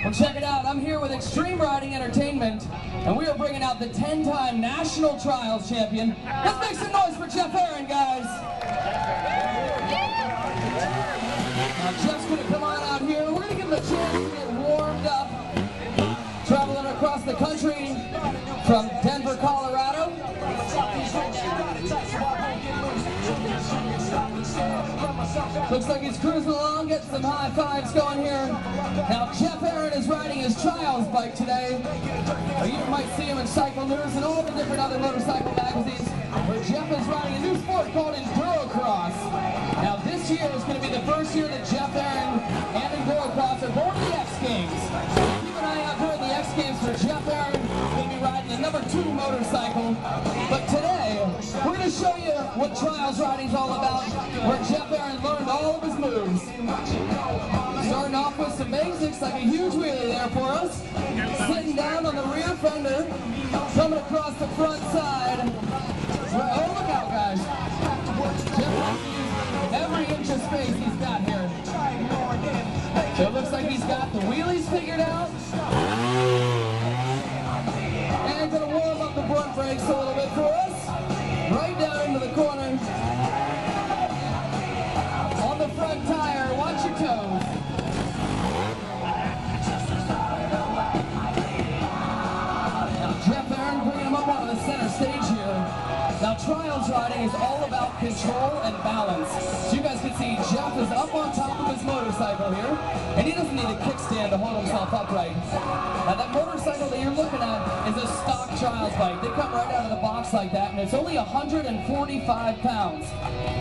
Well, check it out. I'm here with Extreme Riding Entertainment, and we are bringing out the 10-time National Trials champion. Let's make some noise for Geoff Aaron, guys. Now, Geoff's going to come on out here. We're going to give him a chance to get warmed up. Traveling across the country from Denver, Colorado. Looks like he's cruising along, getting some high fives going here. Now, Geoff Aaron is riding his Trials bike today. You might see him in Cycle News and all the different other motorcycle magazines, where Geoff is riding a new sport called Endurocross. Now, this year is going to be the first year that Geoff Aaron and Endurocross are going to the X Games. Keep an eye out during the X Games for Geoff Aaron. He'll be riding the #2 motorcycle. But today, we're going to show you what Trials riding's all about, where Geoff Aaron learned all of his moves. Starting off with some basics, like a huge wheelie there for us. Sitting down on the rear fender, coming across the front side. Oh, look out, guys. Geoff, every inch of space he's got here. So it looks like he's got the wheelies figured out. And gonna warm up the front brakes a little bit for us. Right down into the corner. On the front tire, watch your toes. Now Geoff Aaron bringing him up onto the center stage here. Now Trials riding is all about control and balance. So you guys can see Geoff is up on top of his motorcycle here, and he doesn't need a kickstand to hold himself upright. Now that motorcycle that you're looking at is a stock Trials bike. They come right out of the box like that, and it's only 145 pounds.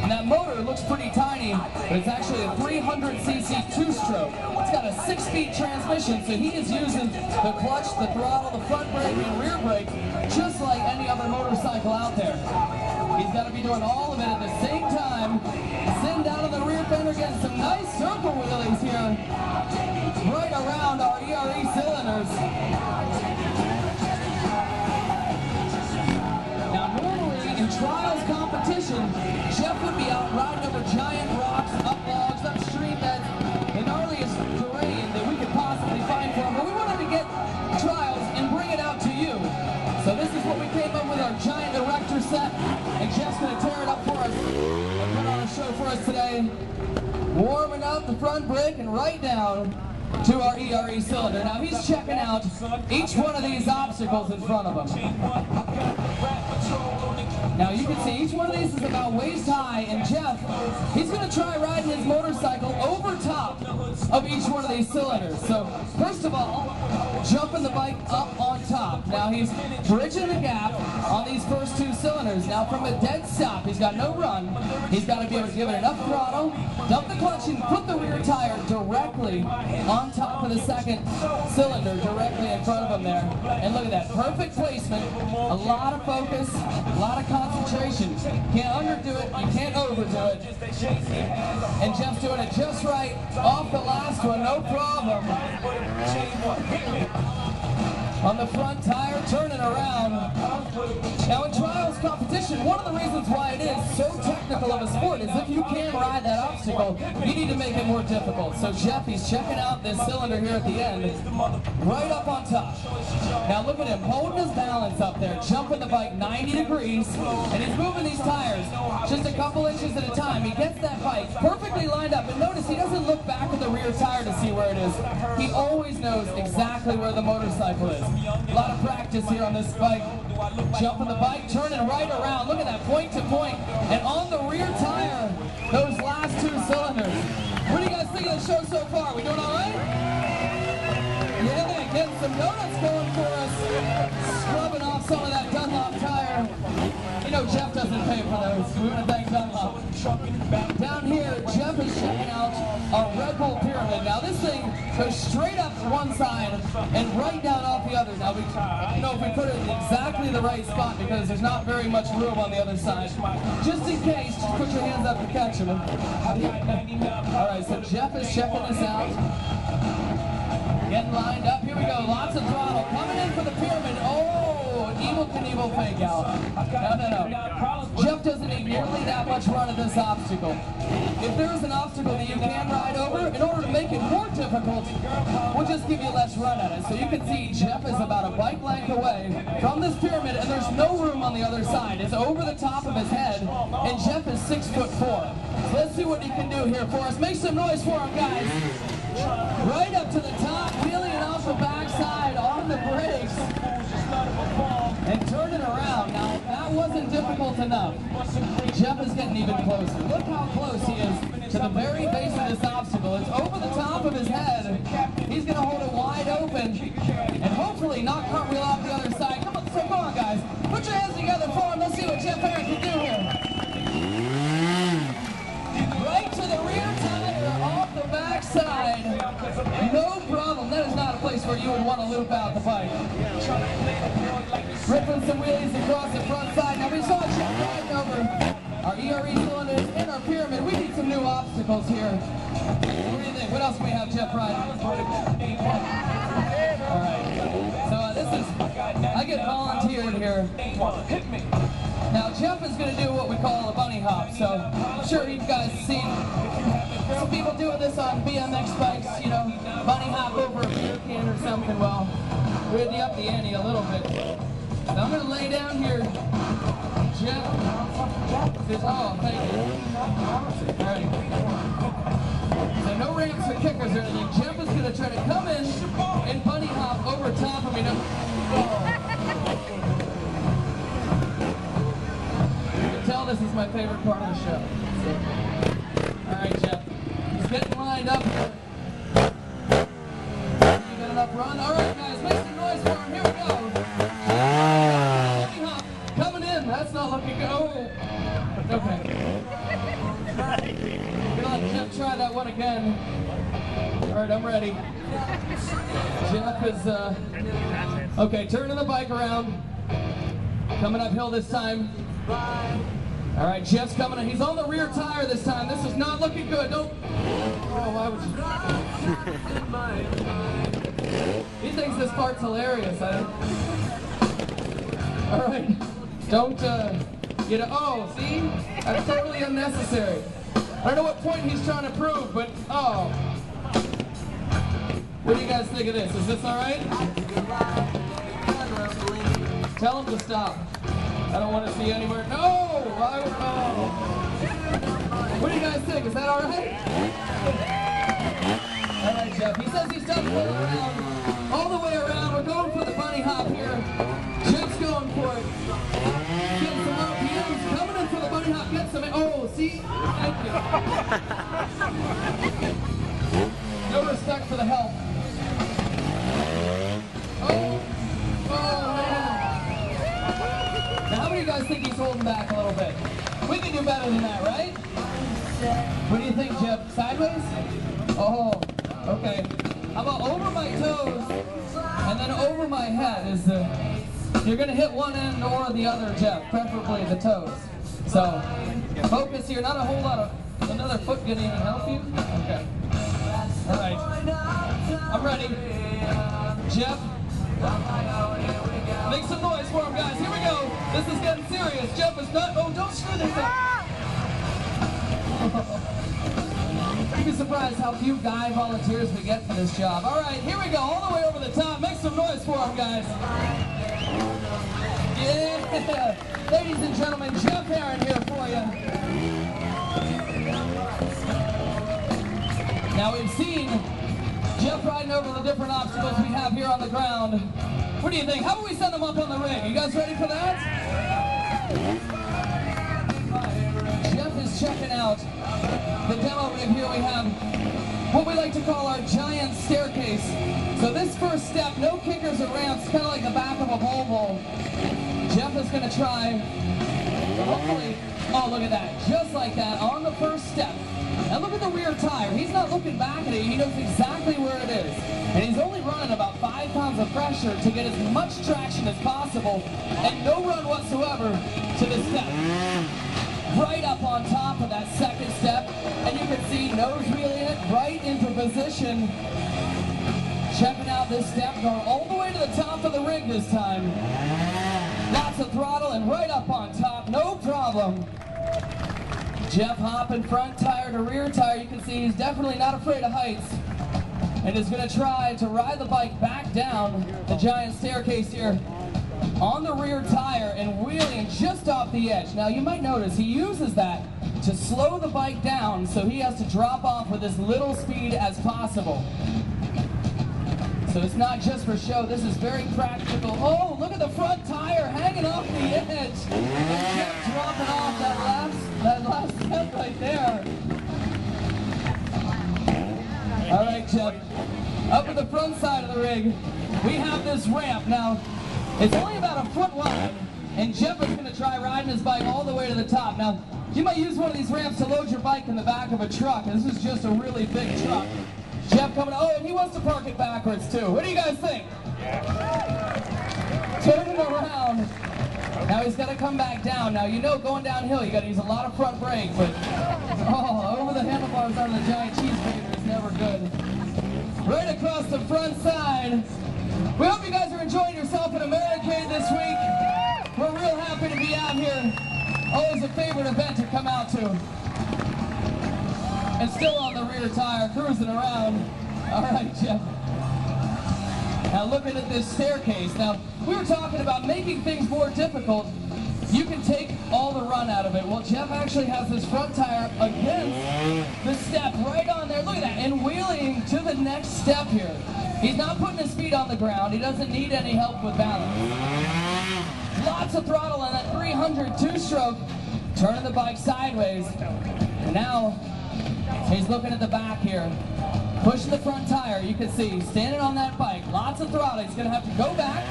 And that motor looks pretty tiny, but it's actually a 300cc two-stroke. It's got a 6-speed transmission, so he is using the clutch, the throttle, the front brake, and rear brake, just like any other motorcycle out there. He's got to be doing all of it at the same time. Sitting down on the rear fender, getting some nice circle wheelies here, right around our ERE cylinders. Now normally in Trials competition, Geoff would be out riding over giant rocks, up logs, up stream beds, the gnarliest terrain that we could possibly find for him. But we wanted to get Trials and bring it out to you. So this is what we came up with, our giant erector set, and Geoff's going to tear it up for us and put on a show for us today. Warming up the front brake and right down to our ERE cylinder. Now he's checking out each one of these obstacles in front of him. Now you can see each one of these is about waist high, and Geoff, he's going to try riding his motorcycle over top of each one of these cylinders. So first of all, jumping the bike up on top. Now he's bridging the gap on these first 2 cylinders. Now from a dead stop, he's got no run. He's got to be able to give it enough throttle, dump the clutch, and put the rear tire directly on top of the second cylinder, directly in front of him there. And look at that, perfect placement, a lot of focus, a lot of concentration. Can't underdo it, you can't overdo it. And Geoff's doing it just right off the last one, no problem. On the front tire, turning around. Now in Trials competition, one of the reasons why it is so technical of a sport is if you can ride that obstacle, you need to make it more difficult. So Geoff, he's checking out this cylinder here at the end, right up on top. Now look at him, holding his balance up there, jumping the bike 90 degrees, and he's moving these tires just a couple inches at a time. He gets that bike perfectly lined up, and notice he doesn't look back at the rear tire to see where it is. He always knows exactly where the motorcycle is. A lot of practice here on this bike. Jumping the bike, turning right around. Look at that, point to point. And on the rear tire, those last 2 cylinders. What do you guys think of the show so far? We doing all right? Yeah, getting some donuts going for us. Scrubbing off some of that Dunlop tire. You know Geoff doesn't pay for those. We want to thank Dunlop. Down here, Geoff is checking out our Red Bull pyramid. Now this thing goes straight up to one side and right down off the other. Now we don't know if we put it in exactly the right spot because there's not very much room on the other side. Just in case, just put your hands up to catch them. Alright, so Geoff is checking this out. Getting lined up. Here we go. Lots of throttle. Coming in for the pyramid. Oh, an Evel Knievel fake out. No. Geoff doesn't need nearly that much run at this obstacle. If there is an obstacle that you can ride over, in order to make it more difficult, we'll just give you less run at it. So you can see Geoff is about a bike length away from this pyramid, and there's no room on the other side. It's over the top of his head, and Geoff is 6'4". So let's see what he can do here for us. Make some noise for him, guys. Right up to the top, wheeling it off the backside on the brakes, and turning around. Now, that wasn't difficult enough. Geoff is getting even closer. Look how close he is to the very base of this obstacle. It's over the top of his head. He's going to hold it wide open and hopefully not cartwheel off the other side. Come on, so come on, guys. Put your hands together for him. Let's see what Geoff Aaron can do here. Right to the rear tire, off the backside. No problem. That is not a place where you would want to loop out the bike. Ripping some wheelies across the front side. Now we saw Geoff riding over our ERE cylinders in our pyramid. We need some new obstacles here. What do you think? What else do we have Geoff riding? Alright. So this is, I get volunteered here. Now Geoff is going to do what we call a bunny hop. So I'm sure you guys seen some people doing this on BMX bikes, you know, bunny hop over a beer can or something. Well, we're going to up the ante a little bit. So I'm going to lay down here. Geoff says, oh, thank you. Alright. So no ramps or kickers or anything. Geoff is going to try to come in and bunny hop over top of me. Now, you can tell this is my favorite part of the show. Alright, Geoff. He's getting lined up here. You got enough run? Alright, guys, make some noise for him. Here we go. Bunny hop coming in. That's not looking good. Oh. Okay. We're gonna let Geoff try that one again. Alright, I'm ready. Geoff is, okay, turning the bike around. Coming uphill this time. Alright, Geoff's coming in. He's on the rear tire this time. This is not looking good. Don't. Oh, why would you? He thinks this part's hilarious. Alright. Don't, get it. Oh, see? That's totally unnecessary. I don't know what point he's trying to prove, but, oh. What do you guys think of this? Is this alright? Tell him to stop. I don't want to see anywhere. No! What do you guys think? Is that alright? Alright, Geoff. He says he's done pulling around. All the way around. We're going for the bunny hop here. Geoff's going for it. Getting some RPMs. Coming in for the bunny hop. Get some. Oh, see? Thank you. No respect for the help. Oh, man. Now, how many of you guys think he's holding back a little bit? We can do better than that, right? What do you think, Geoff? Sideways? Oh, okay. How about over my toes and then over my head? You're going to hit one end or the other, Geoff, preferably the toes. So, focus here. Not a whole lot of... Another foot going to even help you? Okay. All right. I'm ready. Geoff. Make some noise for him, guys. Here we go. This is getting serious. Geoff is not... Oh, don't screw this up. You'd be surprised how few guy volunteers we get for this job. All right, here we go. All the way over the top. Make some noise for him, guys. Yeah. Ladies and gentlemen, Geoff Aaron here for you. Now we've seen Geoff riding over the different obstacles we have here on the ground. What do you think? How about we send them up on the rig? You guys ready for that? Geoff is checking out the demo rig. Here we have what we like to call our giant staircase. So this first step, no kickers or ramps, kind of like the back of a Volvo. Geoff is going to try, hopefully, oh look at that, just like that, on the first step. Now look at the rear tire. He's not looking back at it. He knows exactly where it is. And he's only running about 5 pounds of pressure to get as much traction as possible and no run whatsoever to the step. Right up on top of that second step. And you can see nose wheeling it right into position. Checking out this step, going all the way to the top of the rig this time. Lots of throttle and right up on top, no problem. Geoff hopping front tire to rear tire. You can see he's definitely not afraid of heights and is going to try to ride the bike back down the giant staircase here on the rear tire and wheeling just off the edge. Now you might notice he uses that to slow the bike down so he has to drop off with as little speed as possible. So it's not just for show, this is very practical. Oh, look at the front tire hanging off the edge. And Geoff dropping off that last step right there. All right, Geoff, up at the front side of the rig, we have this ramp. Now, it's only about a foot wide, and Geoff is going to try riding his bike all the way to the top. Now, you might use one of these ramps to load your bike in the back of a truck, and this is just a really big truck. Geoff coming, oh, and he wants to park it backwards too. What do you guys think? Turning around. Now he's got to come back down. Now, you know, going downhill, you got to use a lot of front brake, but over the handlebars on the giant cheese grater is never good. Right across the front side. We hope you guys are enjoying yourself at Americade this week. We're real happy to be out here. Always a favorite event to come out to. And still on the rear tire, cruising around. All right, Geoff. Now looking at this staircase. Now, we were talking about making things more difficult. You can take all the run out of it. Well, Geoff actually has this front tire against the step right on there. Look at that, and wheeling to the next step here. He's not putting his feet on the ground. He doesn't need any help with balance. Lots of throttle on that 300 two-stroke. Turning the bike sideways. And now, he's looking at the back here. Pushing the front tire, you can see, standing on that bike. Lots of throttle. He's going to have to go back.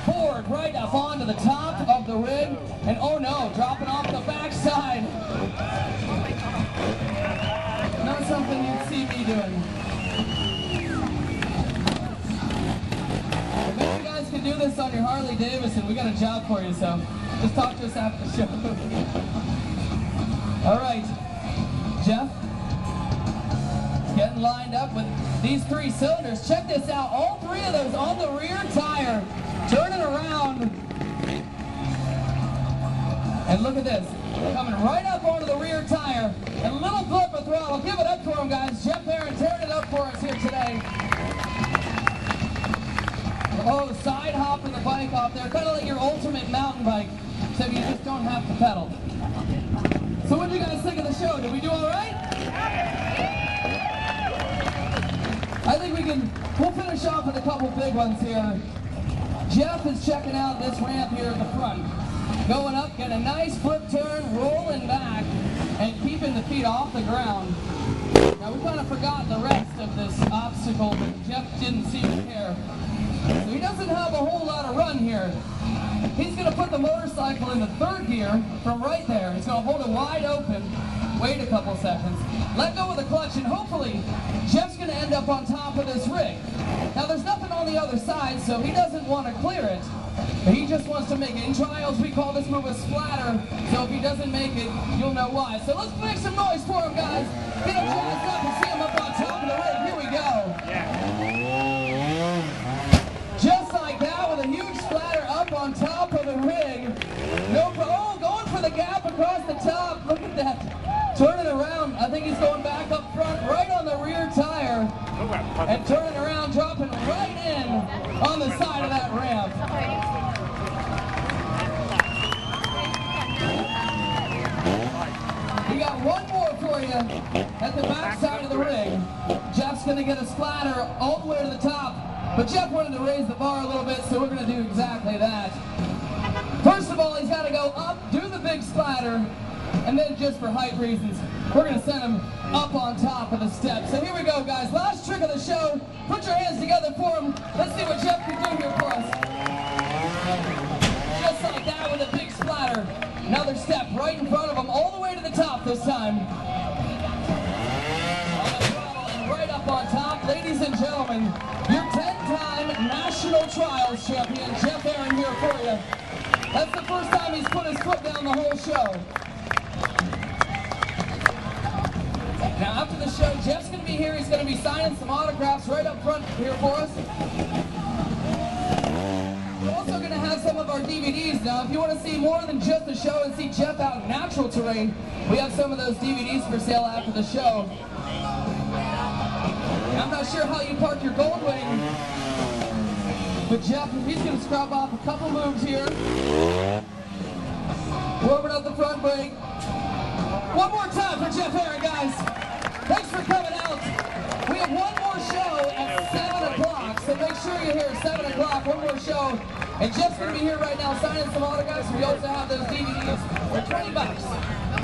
Forward, right up onto the top of the rig. And oh no, dropping off the back side. Not something you'd see me doing. Maybe you guys can do this on your Harley Davidson. We got a job for you, so just talk to us after the show. All right, Geoff, getting lined up with these 3 cylinders. Check this out, all 3 of those on the rear tire, turning around. And look at this, coming right up onto the rear tire, and a little flip of throttle. Give it up for him, guys. Geoff Aaron tearing it up for us here today. Oh, side hopping the bike off there, kind of like your ultimate mountain bike, except you just don't have to pedal. So what did you guys think of the show? Did we do all right? I think we'll finish off with a couple big ones here. Geoff is checking out this ramp here at the front. Going up, get a nice flip turn, rolling back, and keeping the feet off the ground. Now we kind of forgot the rest of this obstacle, but Geoff didn't seem to care. So he doesn't have a whole lot of run here. He's going to put the motorcycle in the 3rd gear from right there. He's going to hold it wide open, wait a couple seconds, let go of the clutch, and hopefully Geoff's going to end up on top of this rig. Now there's nothing on the other side, so he doesn't want to clear it. He just wants to make it. In trials, we call this move a splatter, so if he doesn't make it, you'll know why. So let's make some noise for him, guys. Get him jazzed up and see him up on top of the rig. Here we go. Just like that, with a huge splatter up on top of the rig. No problem. Oh, going for the gap across the top. Look at that. Turning around. I think he's going back up front, right on the rear tire. And turning around, dropping right in on the side of that ramp. We got one more for you at the back side of the rig. Geoff's going to get a splatter all the way to the top. But Geoff wanted to raise the bar a little bit, so we're going to do exactly that. First of all, he's got to go up, do the big splatter, and then just for height reasons, we're going to send him up on top of the step. So here we go, guys. Last trick of the show. Put your hands together for him. Let's see what Geoff can do here for us. Just like that with a big splatter. Another step right in front of him, all the way to the top this time. And right up on top, ladies and gentlemen, your 10-time national trials champion, Geoff Aaron, here for you. That's the first time he's put his foot down the whole show. Now after the show, Geoff's going to be here. He's going to be signing some autographs right up front here for us. We're also going to have some of our our DVDs now. If you want to see more than just the show and see Geoff out in natural terrain, we have some of those DVDs for sale after the show. I'm not sure how you park your Goldwing, but Geoff, he's going to scrub off a couple moves here. Warming up the front brake. One more time for Geoff Aaron, guys. Thanks for coming out. We have one more show at 7 o'clock, so make sure you're here at 7 o'clock, one more show. And Geoff's going to be here right now signing some autographs. We also have those DVDs for $20.